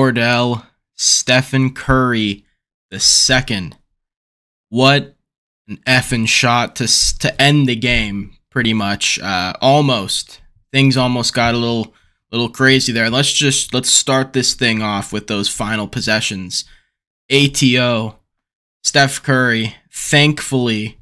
Wardell Stephen Curry the second. What an effing shot to end the game, pretty much. Almost. Things almost got a little crazy there. Let's start this thing off with those final possessions. ATO, Steph Curry, thankfully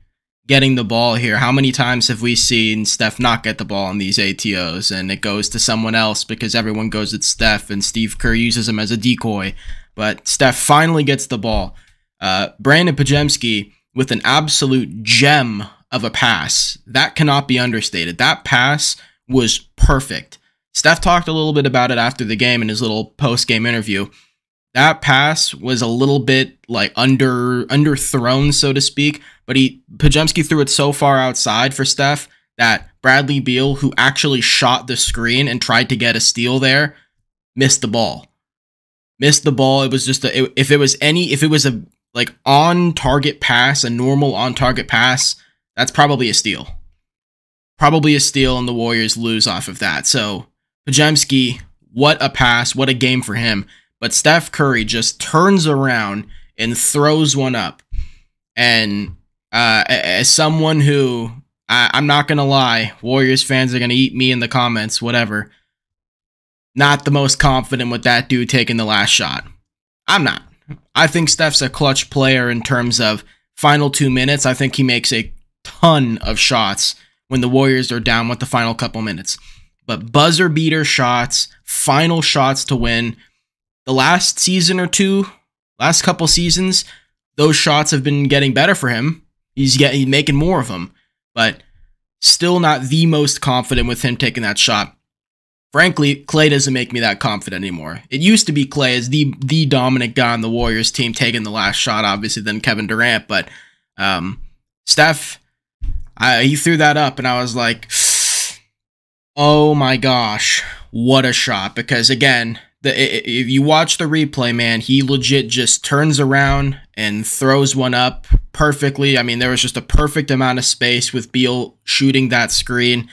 getting the ball here. How many times have we seen Steph not get the ball on these ATOs and it goes to someone else because everyone goes at Steph and Steve Kerr uses him as a decoy? But Steph finally gets the ball. Brandon Podziemski with an absolute gem of a pass. That cannot be understated. That pass was perfect. Steph talked a little bit about it after the game in his little post-game interview. That pass was a little bit like underthrown, so to speak, but Podziemski threw it so far outside for Steph that Bradley Beal, who actually shot the screen and tried to get a steal there, missed the ball. Missed the ball. It was just if it was a like on-target pass, a normal on-target pass, that's probably a steal. Probably a steal, and the Warriors lose off of that. So Podziemski, what a pass, what a game for him. But Steph Curry just turns around and throws one up. And as someone who, I'm not going to lie, Warriors fans are going to eat me in the comments, whatever. Not the most confident with that dude taking the last shot. I'm not. I think Steph's a clutch player in terms of final 2 minutes. I think he makes a ton of shots when the Warriors are down with the final couple minutes. But buzzer beater shots, final shots to win. The last season or two, last couple seasons, those shots have been getting better for him. He's making more of them, but still not the most confident with him taking that shot. Frankly, Klay doesn't make me that confident anymore. It used to be Klay as the dominant guy on the Warriors team taking the last shot, obviously, then Kevin Durant, but Steph, he threw that up, and I was like, oh my gosh, what a shot. Because again, if you watch the replay, man, he legit just turns around and throws one up perfectly. I mean, there was just a perfect amount of space with Beal shooting that screen,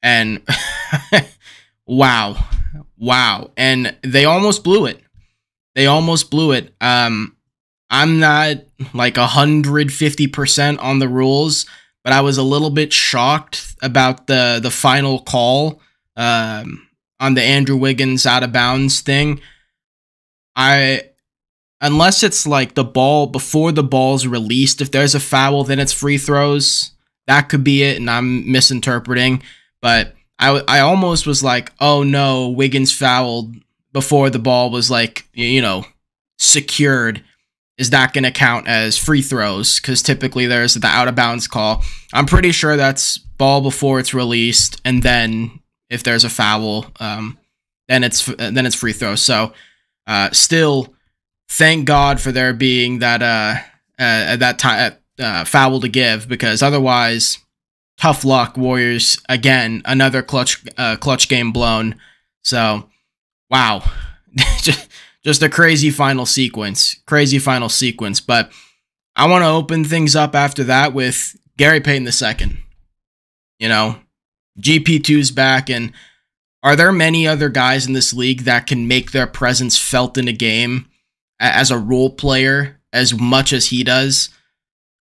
and wow. And they almost blew it. I'm not like 150% on the rules, but I was a little bit shocked about the final call on the Andrew Wiggins out of bounds thing. Unless it's like the ball before the ball's released, if there's a foul, then it's free throws. That could be it, and I'm misinterpreting. But I almost was like, oh no, Wiggins fouled before the ball was like, secured. Is that going to count as free throws? Because typically there's the out of bounds call. I'm pretty sure that's ball before it's released, and then if there's a foul, then it's free throws. So still, thank God for there being that foul to give, because otherwise, tough luck, Warriors. Again, another clutch game blown. So wow. Just a crazy final sequence. But I want to open things up after that with Gary Payton II. GP2's back, and are there many other guys in this league that can make their presence felt in a game as a role player as much as he does?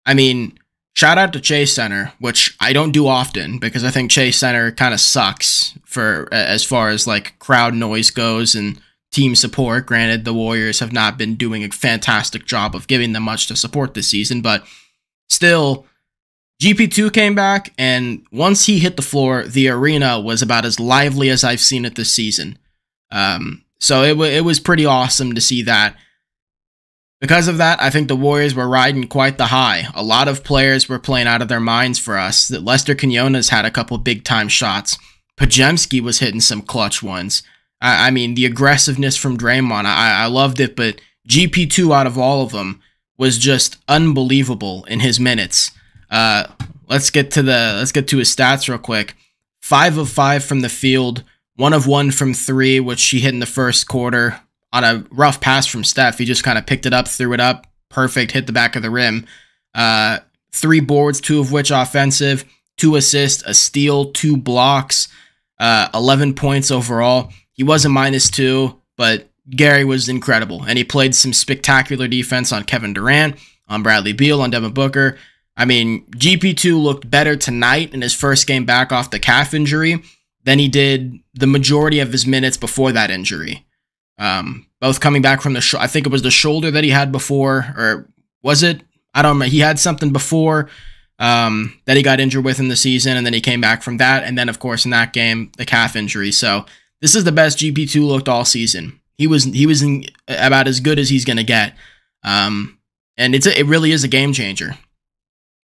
I mean, shout out to Chase Center, which I don't do often because I think Chase Center kind of sucks for as far as like crowd noise goes and team support. Granted, the Warriors have not been doing a fantastic job of giving them much to support this season, but still, GP2 came back, and once he hit the floor, the arena was about as lively as I've seen it this season. So it was pretty awesome to see that. Because of that, I think the Warriors were riding quite the high. A lot of players were playing out of their minds for us. That Lester Quinones had a couple big-time shots. Podziemski was hitting some clutch ones. I mean, the aggressiveness from Draymond, I loved it, but GP2 out of all of them was just unbelievable in his minutes. Let's get to his stats real quick. 5 of 5 from the field, 1 of 1 from 3, which he hit in the first quarter on a rough pass from Steph. He just kind of picked it up, threw it up, perfect, hit the back of the rim. 3 boards, 2 of which offensive, 2 assists, a steal, 2 blocks, 11 points overall. He was a -2, but Gary was incredible, and he played some spectacular defense on Kevin Durant, on Bradley Beal, on Devin Booker. I mean, GP2 looked better tonight in his first game back off the calf injury than he did the majority of his minutes before that injury. Both coming back from I think it was the shoulder that he had before, or was it? I don't remember. He had something before that he got injured with in the season, and then he came back from that, and then, of course, in that game, the calf injury. So this is the best GP2 looked all season. He was about as good as he's going to get. And it really is a game changer.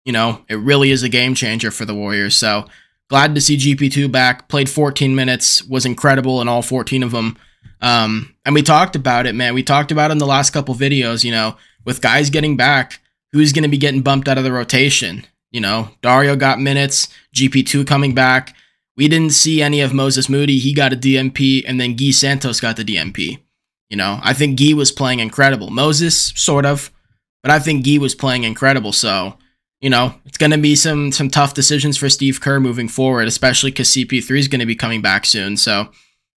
You know, it really is a game changer for the Warriors. So glad to see GP2 back. Played 14 minutes, was incredible in all 14 of them. And we talked about it, man. We talked about it in the last couple videos, you know, with guys getting back, who's going to be getting bumped out of the rotation. You know, Dario got minutes, GP2 coming back. We didn't see any of Moses Moody. He got a DMP, and then Guy Santos got the DMP. You know, I think Guy was playing incredible. Moses, sort of, but I think Guy was playing incredible. So, you know, it's going to be some tough decisions for Steve Kerr moving forward, especially because CP3 is going to be coming back soon. So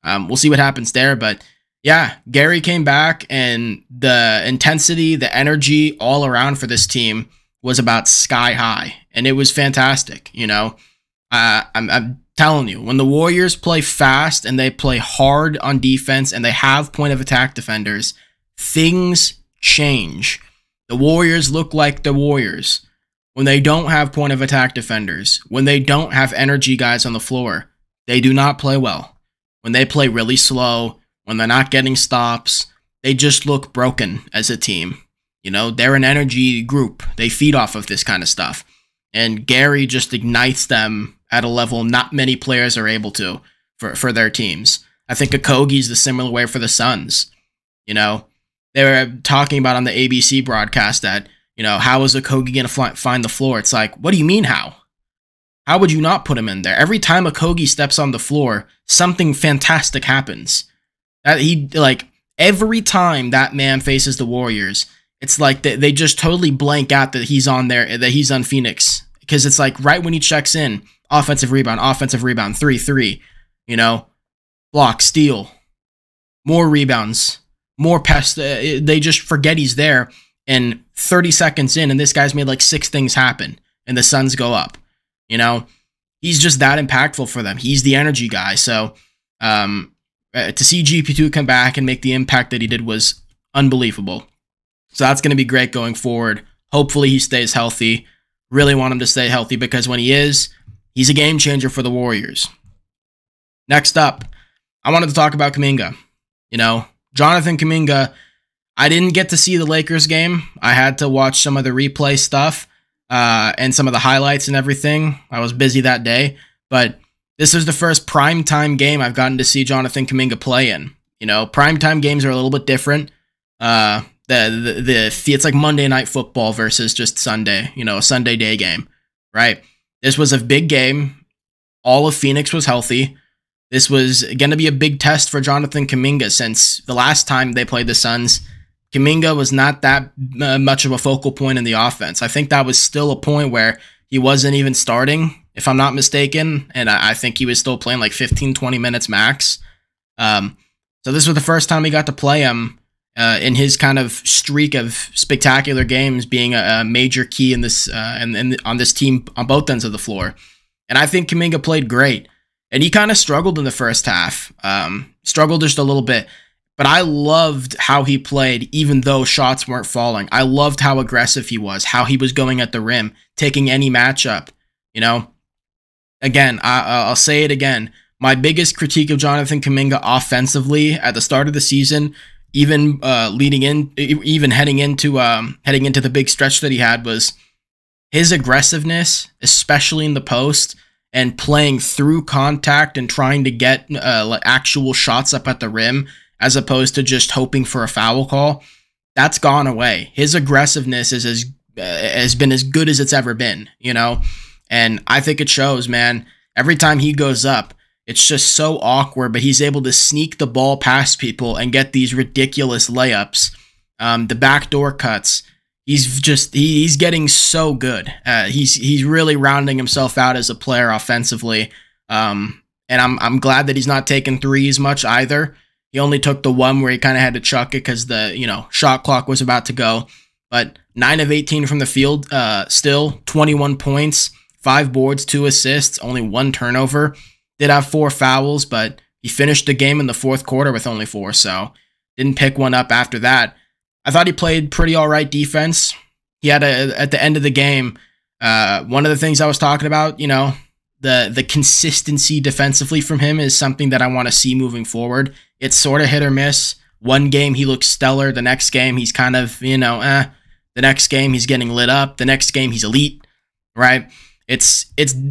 we'll see what happens there. But yeah, Gary came back, and the intensity, the energy all around for this team was about sky high, and it was fantastic. You know, I'm telling you, when the Warriors play fast and they play hard on defense and they have point of attack defenders, things change. The Warriors look like the Warriors. When they don't have point of attack defenders, when they don't have energy guys on the floor, they do not play well. When they play really slow, when they're not getting stops, they just look broken as a team. You know, they're an energy group. They feed off of this kind of stuff. And Gary just ignites them at a level not many players are able to for their teams. I think Okogie's the similar way for the Suns. You know, they were talking about on the ABC broadcast that, you know, how is Okogie going to find the floor? It's like, what do you mean how? How would you not put him in there? Every time Okogie steps on the floor, something fantastic happens. Every time that man faces the Warriors, it's like they just totally blank out that he's on there, that he's on Phoenix. Because it's like right when he checks in, offensive rebound, 3-3, you know, block, steal, more rebounds, more pests. They just forget he's there. And 30 seconds in, and this guy's made like 6 things happen, and the Suns go up. You know, he's just that impactful for them. He's the energy guy. So to see GP2 come back and make the impact that he did was unbelievable. So that's going to be great going forward. Hopefully he stays healthy. Really want him to stay healthy, because when he is, he's a game changer for the Warriors. Next up, I wanted to talk about Kuminga. You know, Jonathan Kuminga, I didn't get to see the Lakers game. I had to watch some of the replay stuff and some of the highlights and everything. I was busy that day, but this is the first primetime game I've gotten to see Jonathan Kuminga play in. You know, primetime games are a little bit different. It's like Monday Night Football versus just Sunday, you know, a Sunday day game, right? This was a big game. All of Phoenix was healthy. This was going to be a big test for Jonathan Kuminga, since the last time they played the Suns, Kuminga was not that much of a focal point in the offense. I think that was still a point where he wasn't even starting, if I'm not mistaken, and I think he was still playing like 15, 20 minutes max. So this was the first time he got to play him in his kind of streak of spectacular games, being a major key in this and on this team on both ends of the floor. And I think Kuminga played great. And he kind of struggled in the first half. Struggled just a little bit. But I loved how he played, even though shots weren't falling. I loved how aggressive he was, how he was going at the rim, taking any matchup. You know, again, I'll say it again. My biggest critique of Jonathan Kuminga offensively at the start of the season, even heading into the big stretch that he had, was his aggressiveness, especially in the post, and playing through contact and trying to get actual shots up at the rim, as opposed to just hoping for a foul call. That's gone away. His aggressiveness has been as good as it's ever been, you know? And I think it shows, man. Every time he goes up, it's just so awkward, but he's able to sneak the ball past people and get these ridiculous layups. The backdoor cuts. He's getting so good. He's really rounding himself out as a player offensively. And I'm glad that he's not taking threes much either. He only took the one where he kind of had to chuck it because the, shot clock was about to go. But 9 of 18 from the field, still 21 points, 5 boards, 2 assists, only 1 turnover. Did have 4 fouls, but he finished the game in the fourth quarter with only 4, so didn't pick one up after that. I thought he played pretty all right defense. He had at the end of the game, one of the things I was talking about, the consistency defensively from him is something that I want to see moving forward. It's sort of hit or miss. One game he looks stellar. The next game he's kind of, The next game he's getting lit up. The next game he's elite, right? It's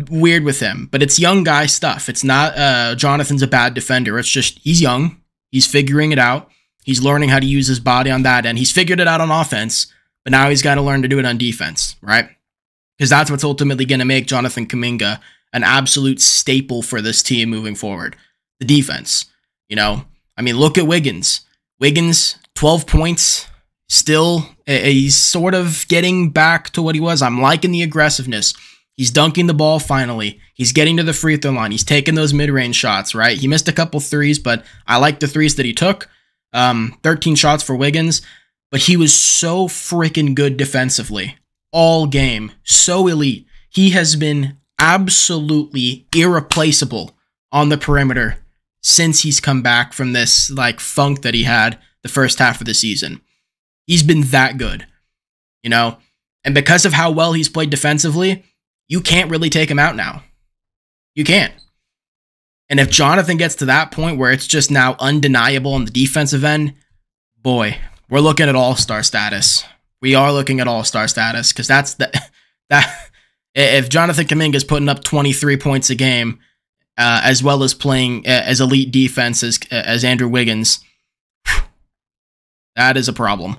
weird with him, but it's young guy stuff. It's not Jonathan's a bad defender. It's just he's young. He's figuring it out. He's learning how to use his body on that end. He's figured it out on offense, but now he's got to learn to do it on defense, right? Because that's what's ultimately going to make Jonathan Kuminga an absolute staple for this team moving forward. The defense, look at Wiggins. Wiggins, 12 points. Still, he's sort of getting back to what he was. I'm liking the aggressiveness. He's dunking the ball finally. He's getting to the free throw line. He's taking those mid-range shots, right? He missed a couple threes, but I like the threes that he took. 13 shots for Wiggins, but he was so freaking good defensively all game. So elite. He has been absolutely irreplaceable on the perimeter since he's come back from this funk that he had the first half of the season. He's been that good, and because of how well he's played defensively, you can't really take him out now. You can't. And if Jonathan gets to that point where it's just now undeniable on the defensive end, boy, we're looking at all-star status. We are looking at all-star status because that's if Jonathan Kuminga is putting up 23 points a game, as well as playing as elite defense as Andrew Wiggins, that is a problem.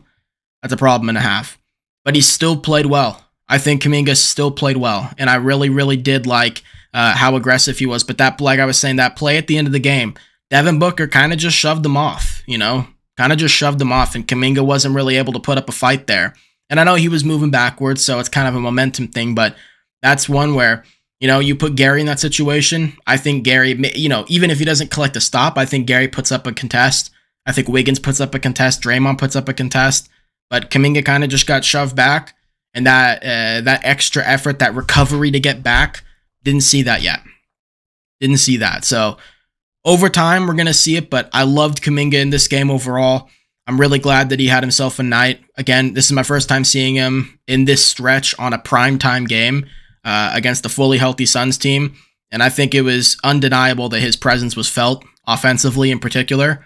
That's a problem and a half. But he still played well. I think Kuminga still played well, and I really, really did like how aggressive he was. But that, like I was saying, that play at the end of the game, Devin Booker kind of just shoved him off, kind of just shoved him off, and Kuminga wasn't really able to put up a fight there. And I know he was moving backwards, so it's kind of a momentum thing, but that's one where, you put Gary in that situation. I think Gary, even if he doesn't collect a stop, I think Gary puts up a contest. I think Wiggins puts up a contest. Draymond puts up a contest. But Kuminga kind of just got shoved back, and that extra effort, that recovery to get back, didn't see that yet. Didn't see that. So over time, we're going to see it, but I loved Kuminga in this game overall. I'm really glad that he had himself a night. Again, this is my first time seeing him in this stretch on a primetime game against a fully healthy Suns team, and I think it was undeniable that his presence was felt offensively in particular.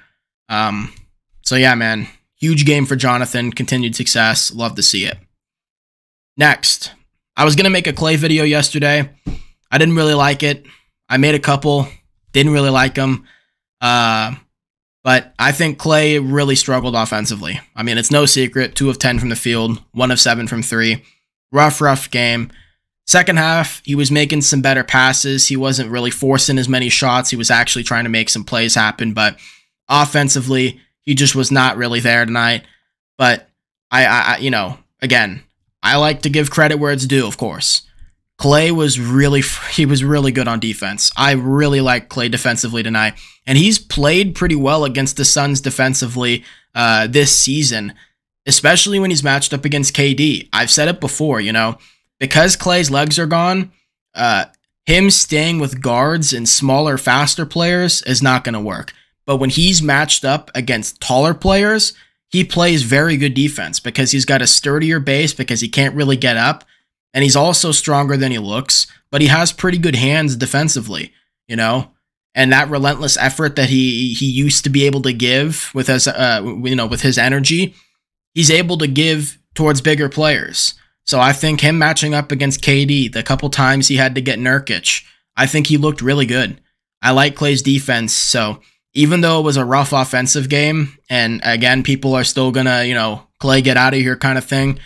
So yeah, man, huge game for Jonathan, continued success, love to see it. Next, I was going to make a Klay video yesterday. I didn't really like it. I made a couple, didn't really like them. But I think Klay really struggled offensively. I mean, it's no secret, 2 of 10 from the field, 1 of 7 from 3. Rough game. Second half, he was making some better passes. He wasn't really forcing as many shots. He was actually trying to make some plays happen, but offensively, he just was not really there tonight. But again, I like to give credit where it's due, of course. Klay was really good on defense. I really like Klay defensively tonight, and he's played pretty well against the Suns defensively this season, especially when he's matched up against KD. I've said it before, because Klay's legs are gone, him staying with guards and smaller, faster players is not going to work. But when he's matched up against taller players, he plays very good defense because he's got a sturdier base, because he can't really get up. And he's also stronger than he looks, but he has pretty good hands defensively, and that relentless effort that he used to be able to give with his, with his energy, he's able to give towards bigger players. So I think him matching up against KD, the couple times he had to get Nurkic, I think he looked really good. I like Klay's defense. So even though it was a rough offensive game, and again, people are still gonna, Klay, get out of here kind of thing,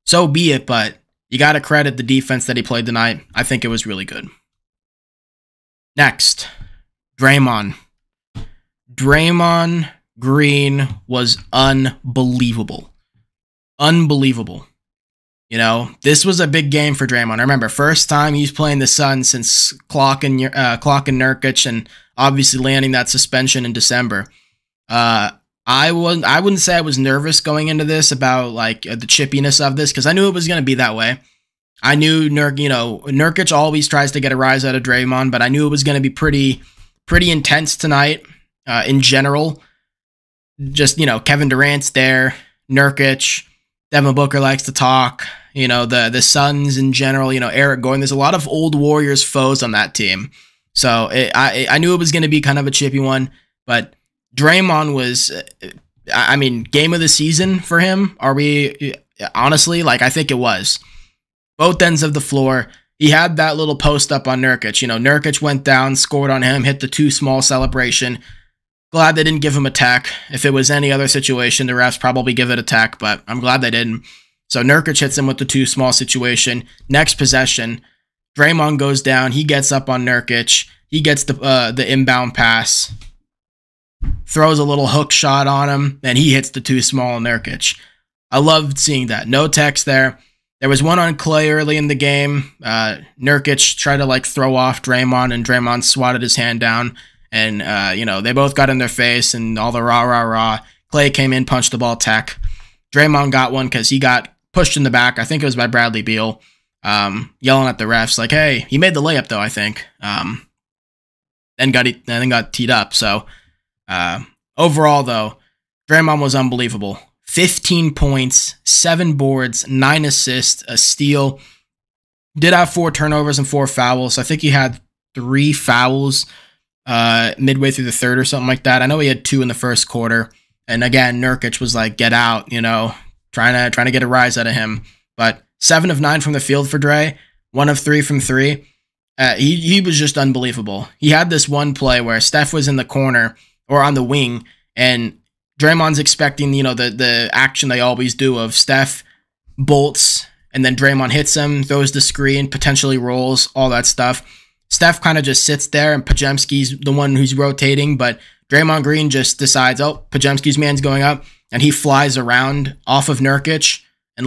so be it, but you got to credit the defense that he played tonight. I think it was really good. Next, Draymond. Draymond Green was unbelievable. Unbelievable. This was a big game for Draymond. I remember, first time he's playing the Suns since clocking Nurkic and obviously landing that suspension in December. I wouldn't say I was nervous going into this about like the chippiness of this because I knew it was going to be that way. I knew Nurkic always tries to get a rise out of Draymond, but I knew it was going to be pretty intense tonight in general. Just, Kevin Durant's there, Nurkic, Devin Booker likes to talk, the Suns in general, Eric Gordon. There's a lot of old Warriors foes on that team. So I knew it was going to be kind of a chippy one, but Draymond was, game of the season for him. Are we, honestly, I think it was. Both ends of the floor. He had that little post up on Nurkic. Nurkic went down, scored on him, hit the too small celebration. Glad they didn't give him a tech. If it was any other situation, the refs probably give it a tech, but I'm glad they didn't. So Nurkic hits him with the too small situation. Next possession, Draymond goes down. He gets up on Nurkic. He gets the inbound pass. Throws a little hook shot on him, and he hits the too small on Nurkic. I loved seeing that. No techs there. There was one on Klay early in the game. Nurkic tried to throw off Draymond, and Draymond swatted his hand down. And, they both got in their face and all the rah, rah, rah. Klay came in, punched the ball, tech. Draymond got one because he got pushed in the back. I think it was by Bradley Beal, yelling at the refs like, hey, he made the layup though, I think. Then got teed up. So, overall, though, Draymond was unbelievable. 15 points, 7 boards, 9 assists, a steal. Did have 4 turnovers and 4 fouls. I think he had 3 fouls midway through the third or something like that. I know he had 2 in the first quarter. And again, Nurkic was like, get out, trying to get a rise out of him. But 7 of 9 from the field for Dre, 1 of 3 from 3. He was just unbelievable. He had this one play where Steph was in the corner or on the wing, and Draymond's expecting, the action they always do of Steph bolts, and then Draymond hits him, throws the screen, potentially rolls, all that stuff. Steph kind of just sits there, and Pajemski's the one who's rotating, but Draymond Green just decides, oh, Pajemski's man's going up, and he flies around off of Nurkic,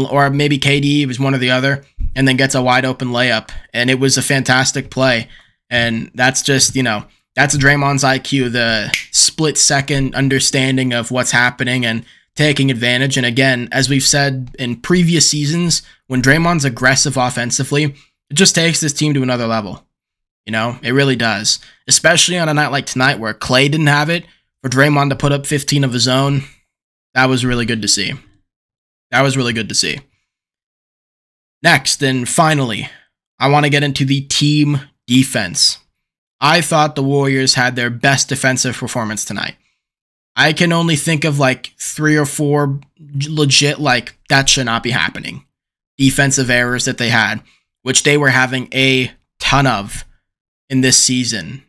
or maybe KD, was one or the other, and then gets a wide open layup. And it was a fantastic play. And that's just, that's Draymond's IQ, the split second understanding of what's happening and taking advantage. And again, as we've said in previous seasons, when Draymond's aggressive offensively, it just takes this team to another level. It really does. Especially on a night like tonight where Klay didn't have it, for Draymond to put up 15 of his own, that was really good to see. That was really good to see. Next, and finally, I want to get into the team defense. I thought the Warriors had their best defensive performance tonight. I can only think of 3 or 4 legit, that should not be happening. Defensive errors that they had, which they were having a ton of in this season.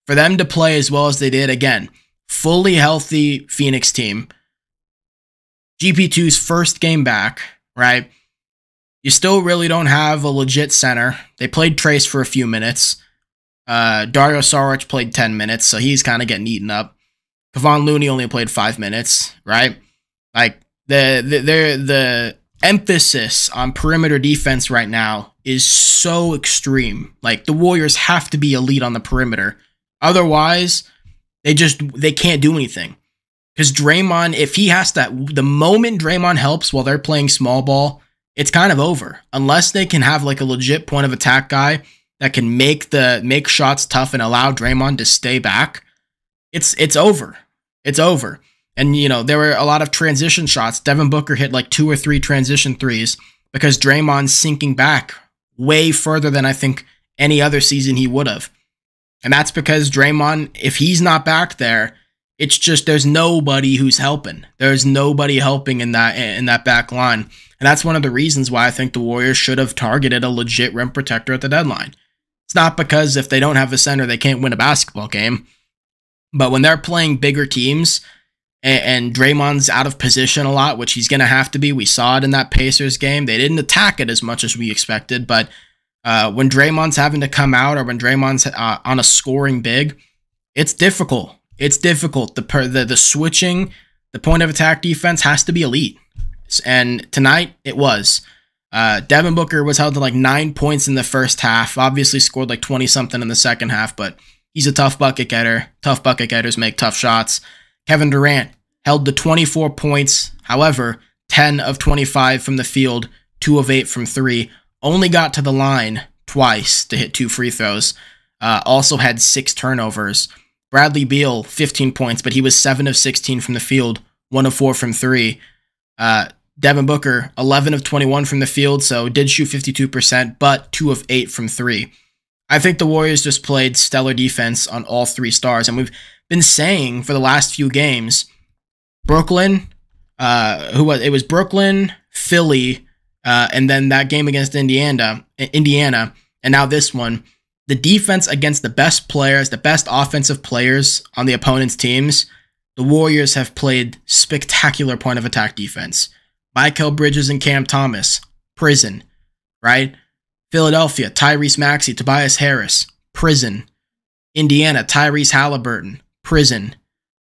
For them to play as well as they did, again, fully healthy Phoenix team. GP2's first game back, right? You still really don't have a legit center. They played Trace for a few minutes. Dario Saric played 10 minutes, so he's kind of getting eaten up. Kevon Looney only played 5 minutes, right? The emphasis on perimeter defense right now is so extreme. The Warriors have to be elite on the perimeter. Otherwise, they can't do anything. Because Draymond, if he has to, the moment Draymond helps while they're playing small ball, it's kind of over. Unless they can have a legit point of attack guy that can make shots tough and allow Draymond to stay back, it's over. It's over. And, there were a lot of transition shots. Devin Booker hit 2 or 3 transition threes because Draymond's sinking back way further than I think any other season he would have. And that's because Draymond, if he's not back there, it's just there's nobody who's helping. There's nobody helping in that back line. And that's one of the reasons why I think the Warriors should have targeted a legit rim protector at the deadline. It's not because if they don't have a center, they can't win a basketball game. But when they're playing bigger teams and Draymond's out of position a lot, which he's going to have to be, we saw it in that Pacers game. They didn't attack it as much as we expected. But when Draymond's having to come out or when Draymond's on a scoring big, it's difficult. It's difficult. The switching, the point of attack defense has to be elite. And tonight, it was. Devin Booker was held to 9 points in the first half. Obviously scored 20-something in the second half, but he's a tough bucket getter. Tough bucket getters make tough shots. Kevin Durant held to 24 points. However, 10 of 25 from the field, 2 of 8 from 3. Only got to the line twice to hit 2 free throws. Also had 6 turnovers. Bradley Beal, 15 points, but he was 7 of 16 from the field, 1 of 4 from 3. Devin Booker, 11 of 21 from the field, so did shoot 52%, but 2 of 8 from 3. I think the Warriors just played stellar defense on all 3 stars, and we've been saying for the last few games, Brooklyn, it was Brooklyn, Philly, and then that game against Indiana, and now this one. The defense against the best players, the best offensive players on the opponent's teams, the Warriors have played spectacular point of attack defense. Mikal Bridges and Cam Thomas, prison, right? Philadelphia, Tyrese Maxey, Tobias Harris, prison. Indiana, Tyrese Halliburton, prison.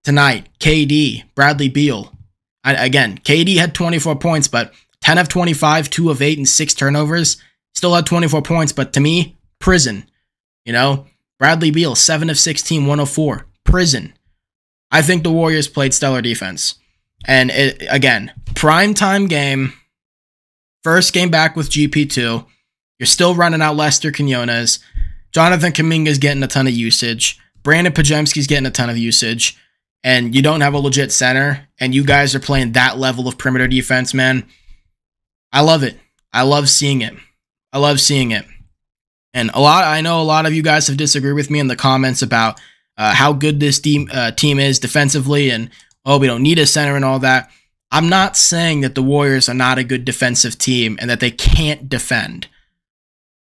Tonight, KD, Bradley Beal. Again, KD had 24 points, but 10 of 25, 2 of 8, and 6 turnovers. Still had 24 points, but to me, prison. You know, Bradley Beal, 7 of 16, 1 of 4, prison. I think the Warriors played stellar defense. And again, primetime game, first game back with GP2. You're still running out Lester Quinones. Jonathan Kuminga's getting a ton of usage. Brandon Pajemski's getting a ton of usage. And you don't have a legit center. And you guys are playing that level of perimeter defense, man. I love it. I love seeing it. I love seeing it. And I know a lot of you guys have disagreed with me in the comments about how good this team is defensively and, oh, we don't need a center and all that. I'm not saying that the Warriors are not a good defensive team and that they can't defend.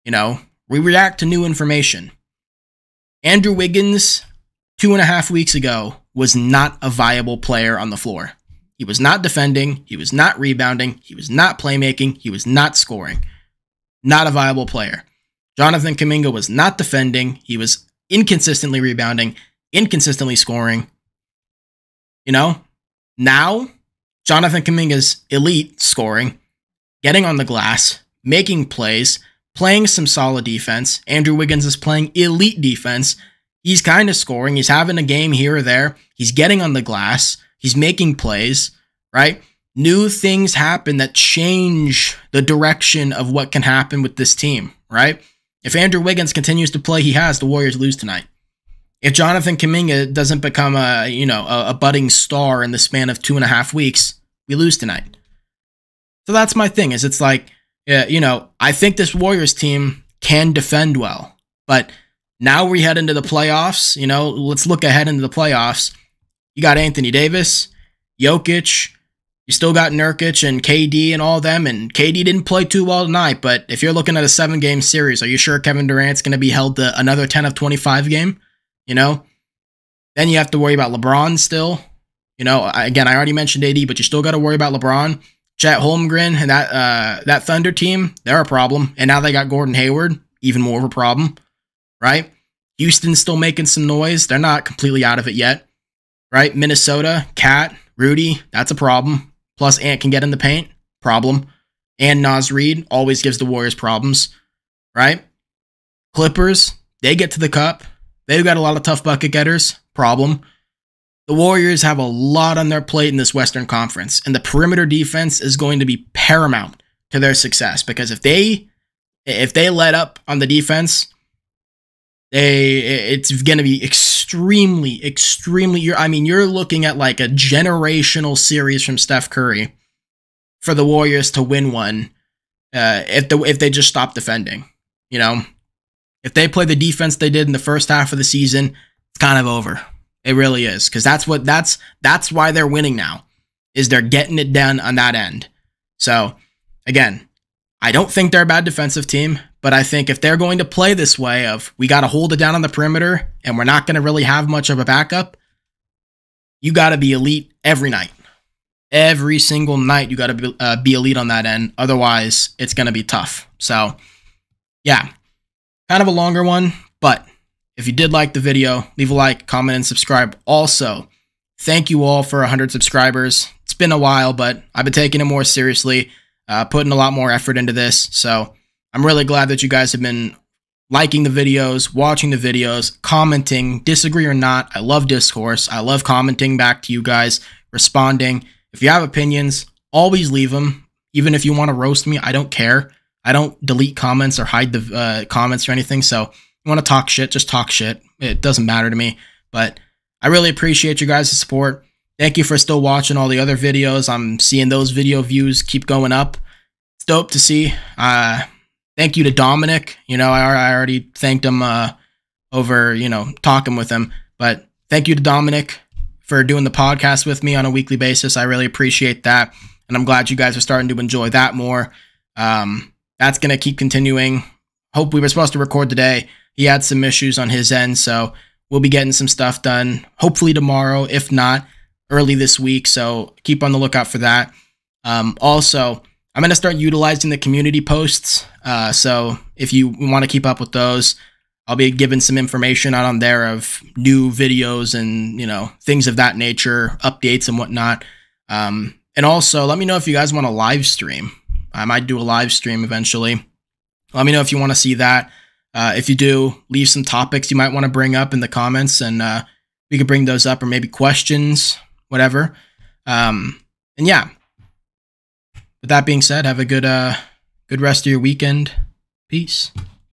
You know, we react to new information. Andrew Wiggins, 2.5 weeks ago, was not a viable player on the floor. He was not defending. He was not rebounding. He was not playmaking. He was not scoring. Not a viable player. Jonathan Kuminga was not defending. He was inconsistently rebounding, inconsistently scoring. You know, now Jonathan Kuminga's elite scoring, getting on the glass, making plays, playing some solid defense. Andrew Wiggins is playing elite defense. He's kind of scoring. He's having a game here or there. He's getting on the glass. He's making plays, right? New things happen that change the direction of what can happen with this team, right? If Andrew Wiggins continues to play, the Warriors lose tonight. If Jonathan Kuminga doesn't become a budding star in the span of 2.5 weeks, we lose tonight. So that's my thing. It's like, I think this Warriors team can defend well, but now we head into the playoffs. Let's look ahead into the playoffs. You got Anthony Davis, Jokic. You still got Nurkic and KD and all them, and KD didn't play too well tonight, but if you're looking at a 7-game series, are you sure Kevin Durant's going to be held to another 10 of 25 game? Then you have to worry about LeBron still. Again, I already mentioned AD, but you still got to worry about LeBron. Chet Holmgren and that Thunder team, they're a problem. And now they got Gordon Hayward, even more of a problem, right? Houston's still making some noise. They're not completely out of it yet, right? Minnesota, Cat, Rudy, that's a problem. Plus, Ant can get in the paint, problem. And Naz Reid always gives the Warriors problems, right? Clippers, they get to the cup. They've got a lot of tough bucket getters, problem. The Warriors have a lot on their plate in this Western Conference, and the perimeter defense is going to be paramount to their success, because if they let up on the defense, it's going to be extremely, you're looking at like a generational series from Steph Curry for the Warriors to win one if they just stop defending. If they play the defense they did in the first half of the season, it's kind of over. It really is, because that's why they're winning now, is they're getting it done on that end. So, again, I don't think they're a bad defensive team, but I think if they're going to play this way of we got to hold it down on the perimeter and we're not going to really have much of a backup, you got to be elite every night. Every single night you got to be elite on that end. Otherwise, it's going to be tough. So, yeah, kind of a longer one, but if you did like the video, leave a like, comment, and subscribe. Also, thank you all for 100 subscribers. It's been a while, but I've been taking it more seriously, putting a lot more effort into this. So I'm really glad that you guys have been liking the videos, watching the videos, commenting, disagree or not. I love discourse. I love commenting back to you guys, responding. If you have opinions, always leave them. Even if you want to roast me, I don't care. I don't delete comments or hide the comments or anything. So if you want to talk shit, just talk shit. It doesn't matter to me. But I really appreciate you guys' support. Thank you for still watching all the other videos. I'm seeing those video views keep going up. It's dope to see. Thank you to Dominic. You know, I already thanked him over, you know, talking with him. But thank you to Dominic for doing the podcast with me on a weekly basis. I really appreciate that. And I'm glad you guys are starting to enjoy that more. That's going to keep continuing. Hope we were supposed to record today. He had some issues on his end, so we'll be getting some stuff done. Hopefully tomorrow, if not, early this week. So keep on the lookout for that. Also, I'm going to start utilizing the community posts. So if you want to keep up with those, I'll be giving some information out on there of new videos and, you know, things of that nature, updates and whatnot. And also, let me know if you guys want a live stream. I might do a live stream eventually. Let me know if you want to see that. If you do, leave some topics you might want to bring up in the comments, and we could bring those up, or maybe questions, whatever. And yeah, with that being said, have a good rest of your weekend. Peace.